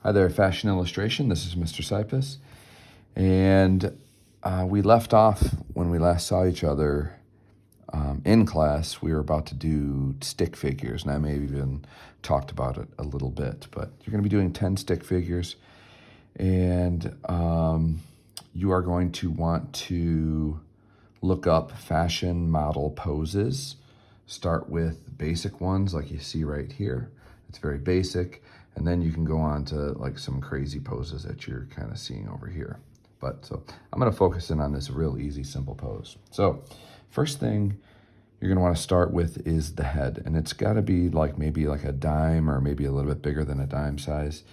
Hi there, Fashion Illustration. This is Mr. Cypus. And we left off when we last saw each other in class. We were about to do stick figures, and I may have even talked about it a little bit. But you're going to be doing 10 stick figures, and you are going to want to look up fashion model poses. Start with basic ones like you see right here. It's very basic. And then you can go on to like some crazy poses that you're kind of seeing over here. But so I'm going to focus in on this real easy, simple pose. So first thing you're going to want to start with is the head. And it's got to be like maybe like a dime or maybe a little bit bigger than a dime size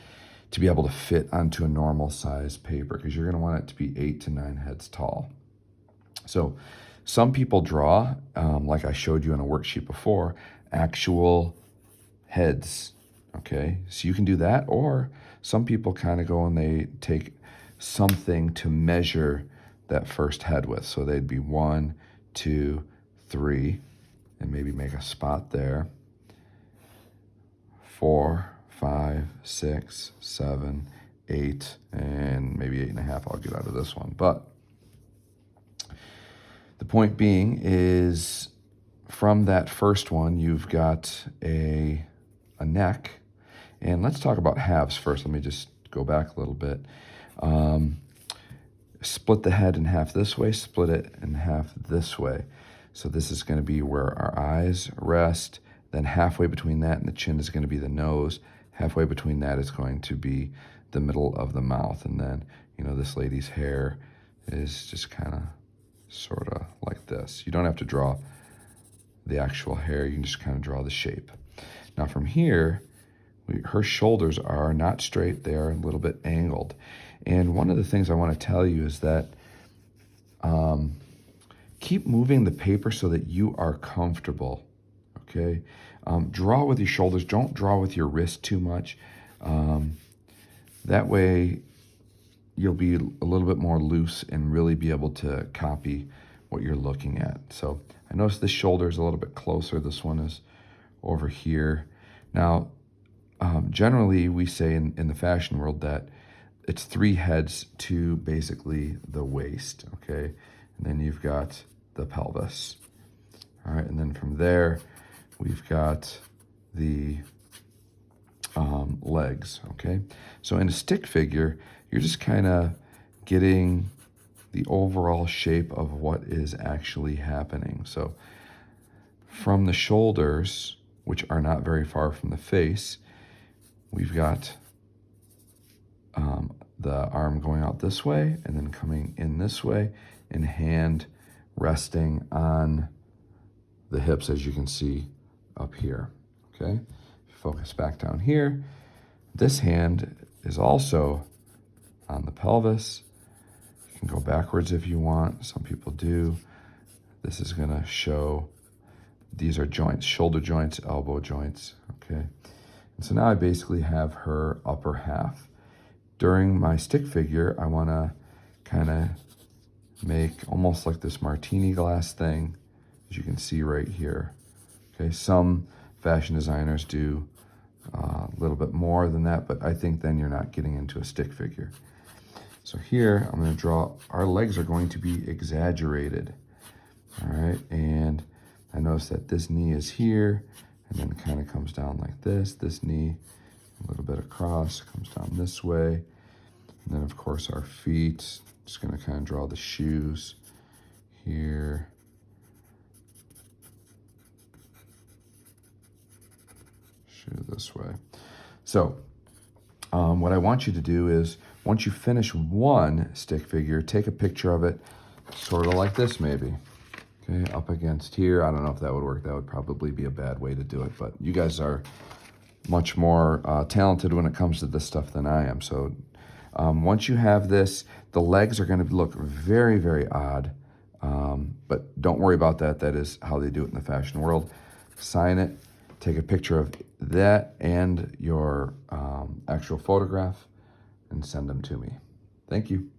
to be able to fit onto a normal size paper, because you're going to want it to be 8 to 9 heads tall. So some people draw, like I showed you in a worksheet before, actual heads. Okay, so you can do that, or some people kind of go and they take something to measure that first head with. So they'd be 1, 2, 3, and maybe make a spot there. 4, 5, 6, 7, 8, and maybe 8.5 I'll get out of this one. But the point being is from that first one, you've got a neck. And let's talk about halves first. Let me just go back a little bit. Split the head in half this way, split it in half this way. So this is going to be where our eyes rest. Then halfway between that and the chin is going to be the nose. Halfway between that is going to be the middle of the mouth. And then, you know, this lady's hair is just kind of sort of like this. You don't have to draw the actual hair. You can just kind of draw the shape. Now from here, her shoulders are not straight, they are a little bit angled. And one of the things I want to tell you is that keep moving the paper so that you are comfortable, okay? Draw with your shoulders, don't draw with your wrist too much. That way you'll be a little bit more loose and really be able to copy what you're looking at. So I notice this shoulder is a little bit closer, this one is over here. Now, generally, we say in the fashion world that it's 3 heads to basically the waist, okay? And then you've got the pelvis. All right, and then from there, we've got the legs, okay? So in a stick figure, you're just kind of getting the overall shape of what is actually happening. So from the shoulders, which are not very far from the face, we've got the arm going out this way and then coming in this way, and hand resting on the hips, as you can see up here, okay? Focus back down here. This hand is also on the pelvis. You can go backwards if you want. Some people do. This is going to show, these are joints, shoulder joints, elbow joints, okay? And so now I basically have her upper half. During my stick figure, I want to kind of make almost like this martini glass thing, as you can see right here. Okay, some fashion designers do a little bit more than that, but I think then you're not getting into a stick figure. So here, I'm going to draw, our legs are going to be exaggerated. All right, and I notice that this knee is here, and then it kind of comes down like this. This knee, a little bit across, comes down this way. And then, of course, our feet, just going to kind of draw the shoes here. Shoe this way. So what I want you to do is, once you finish one stick figure, take a picture of it, sort of like this maybe. Okay, up against here. I don't know if that would work. That would probably be a bad way to do it, but you guys are much more talented when it comes to this stuff than I am. So once you have this, the legs are going to look very, very odd, but don't worry about that. That is how they do it in the fashion world. Sign it, take a picture of that and your actual photograph, and send them to me. Thank you.